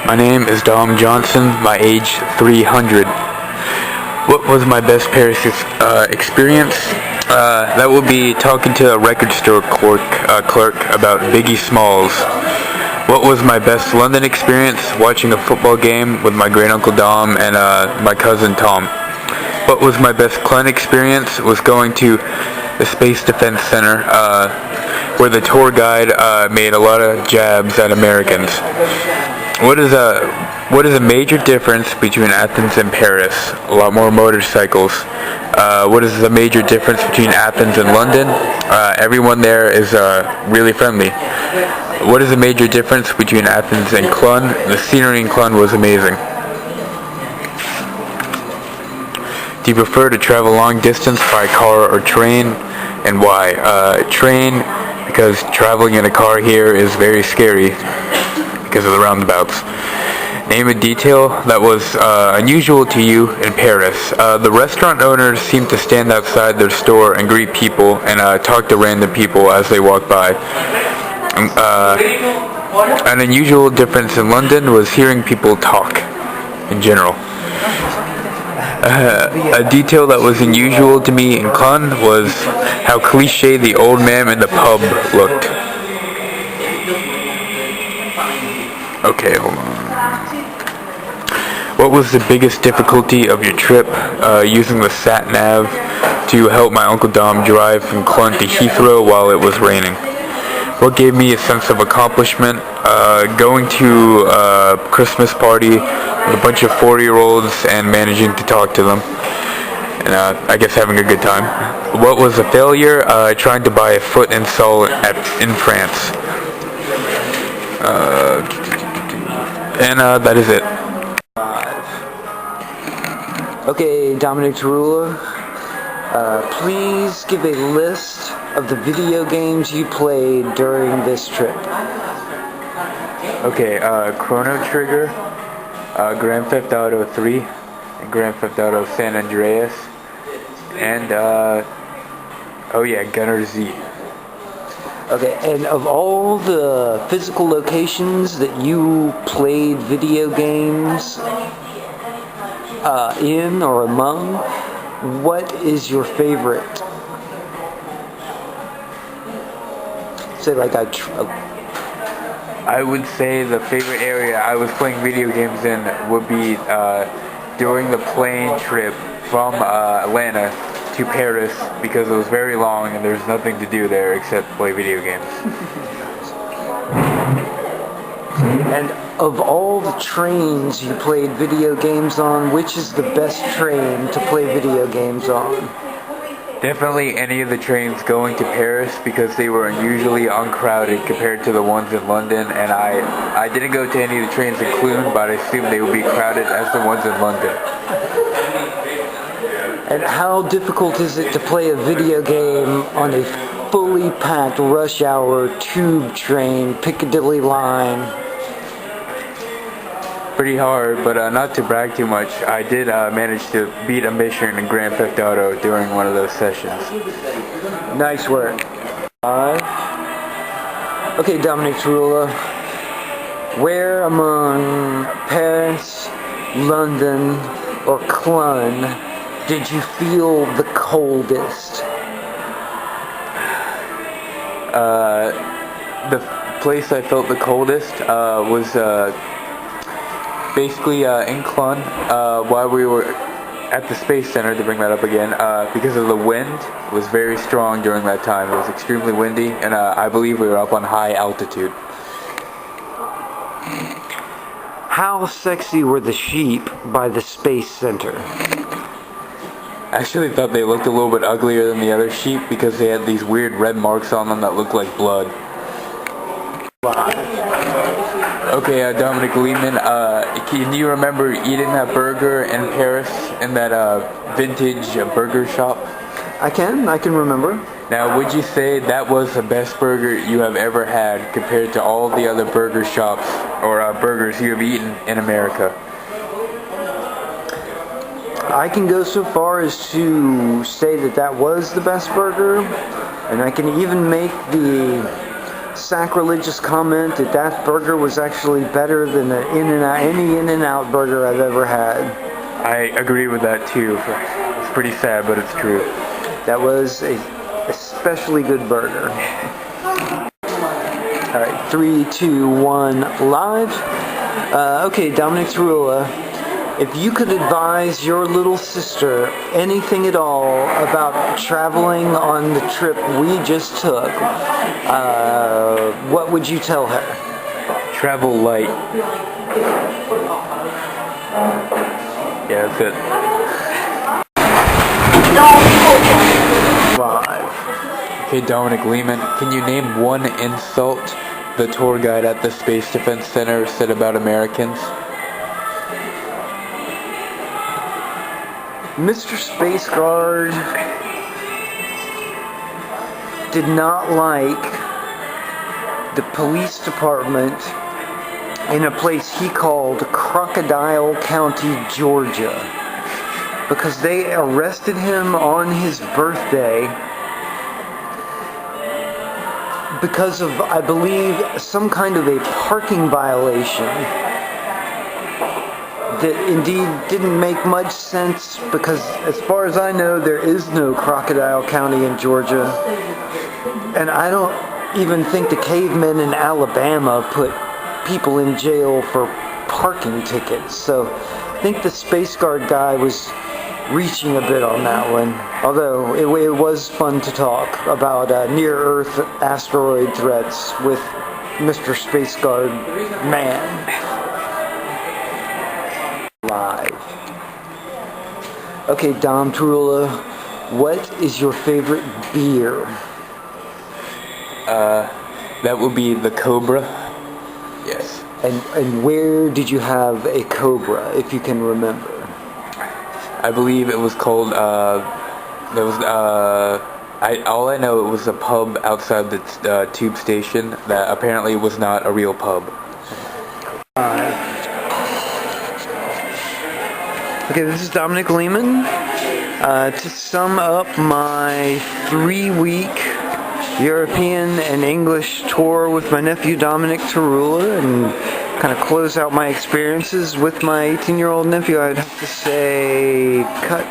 My name is Dom Johnson, my age 300. What was my best Paris experience? That would be talking to a record store clerk about Biggie Smalls. What was my best London experience? Watching a football game with my great uncle Dom and my cousin Tom. What was my best Clun experience? Was going to the Space Defense Center, where the tour guide made a lot of jabs at Americans. What is a major difference between Athens and Paris? A lot more motorcycles. What is the major difference between Athens and London? Everyone there is really friendly. What is the major difference between Athens and Clun? The scenery in Clun was amazing. Do you prefer to travel long distance by car or train, and why? Train, because traveling in a car here is very scary because of the roundabouts. Name a detail that was unusual to you in Paris. The restaurant owners seem to stand outside their store and greet people and talk to random people as they walk by. An unusual difference in London was hearing people talk in general. A detail that was unusual to me in Clun was how cliche the old man in the pub looked. Okay, hold on. What was the biggest difficulty of your trip? Using the sat-nav to help my Uncle Dom drive from Clun to Heathrow while it was raining. What gave me a sense of accomplishment? Going to a Christmas party with a bunch of 40-year-olds and managing to talk to them. And I guess having a good time. What was a failure? Trying to buy a foot in Sol in France. And that is it. Okay, Dominic Tarula, please give a list of the video games you played during this trip. Okay, Chrono Trigger, Grand Theft Auto 3, and Grand Theft Auto San Andreas, and Gunner Z. Okay, and of all the physical locations that you played video games in or among, what is your favorite? Say like I would say the favorite area I was playing video games in would be during the plane trip from Atlanta to Paris, because it was very long and there's nothing to do there except play video games. And of all the trains you played video games on, which is the best train to play video games on? Definitely any of the trains going to Paris, because they were unusually uncrowded compared to the ones in London, and I didn't go to any of the trains in Clun, but I assume they would be crowded as the ones in London. And how difficult is it to play a video game on a fully packed rush hour tube train, Piccadilly line? Pretty hard, but not to brag too much, I did manage to beat a mission in Grand Theft Auto during one of those sessions. Nice work. Okay, Dominic Tarula, where among Paris, London, or Clun did you feel the coldest? The place I felt the coldest was basically in Clun, while we were at the Space Center, to bring that up again, because of the wind. It was very strong during that time. It was extremely windy, and I believe we were up on high altitude. How sexy were the sheep by the Space Center? I actually thought they looked a little bit uglier than the other sheep because they had these weird red marks on them that looked like blood. Okay, Dominic Lehman, can you remember eating that burger in Paris in that vintage burger shop? I can remember. Now, would you say that was the best burger you have ever had compared to all the other burger shops or burgers you have eaten in America? I can go so far as to say that was the best burger, and I can even make the sacrilegious comment that burger was actually better than any In-N-Out burger I've ever had. I agree with that too. It's pretty sad, but it's true. That was a especially good burger. Alright, 3, 2, 1, live. Okay, Dominic Tarula, if you could advise your little sister anything at all about traveling on the trip we just took, what would you tell her? Travel light. Yeah, that's it. Live. Okay, Dominic Lehman, can you name one insult the tour guide at the Space Defense Center said about Americans? Mr. Space Guard did not like the police department in a place he called Crocodile County, Georgia, because they arrested him on his birthday because of, I believe, some kind of a parking violation that indeed didn't make much sense, because as far as I know, there is no Crocodile County in Georgia, and I don't even think the cavemen in Alabama put people in jail for parking tickets. So I think the Space Guard guy was reaching a bit on that one, although it was fun to talk about near-Earth asteroid threats with Mr. Space Guard man. Live. Okay, Dom Tarula, what is your favorite beer? That would be the Cobra. Yes. And where did you have a Cobra, if you can remember? I believe it was called, there was, all I know, it was a pub outside the tube station that apparently was not a real pub. Okay, this is Dominic Lehman. To sum up my 3-week European and English tour with my nephew Dominic Tarula, and kind of close out my experiences with my 18-year-old nephew, I'd have to say cut.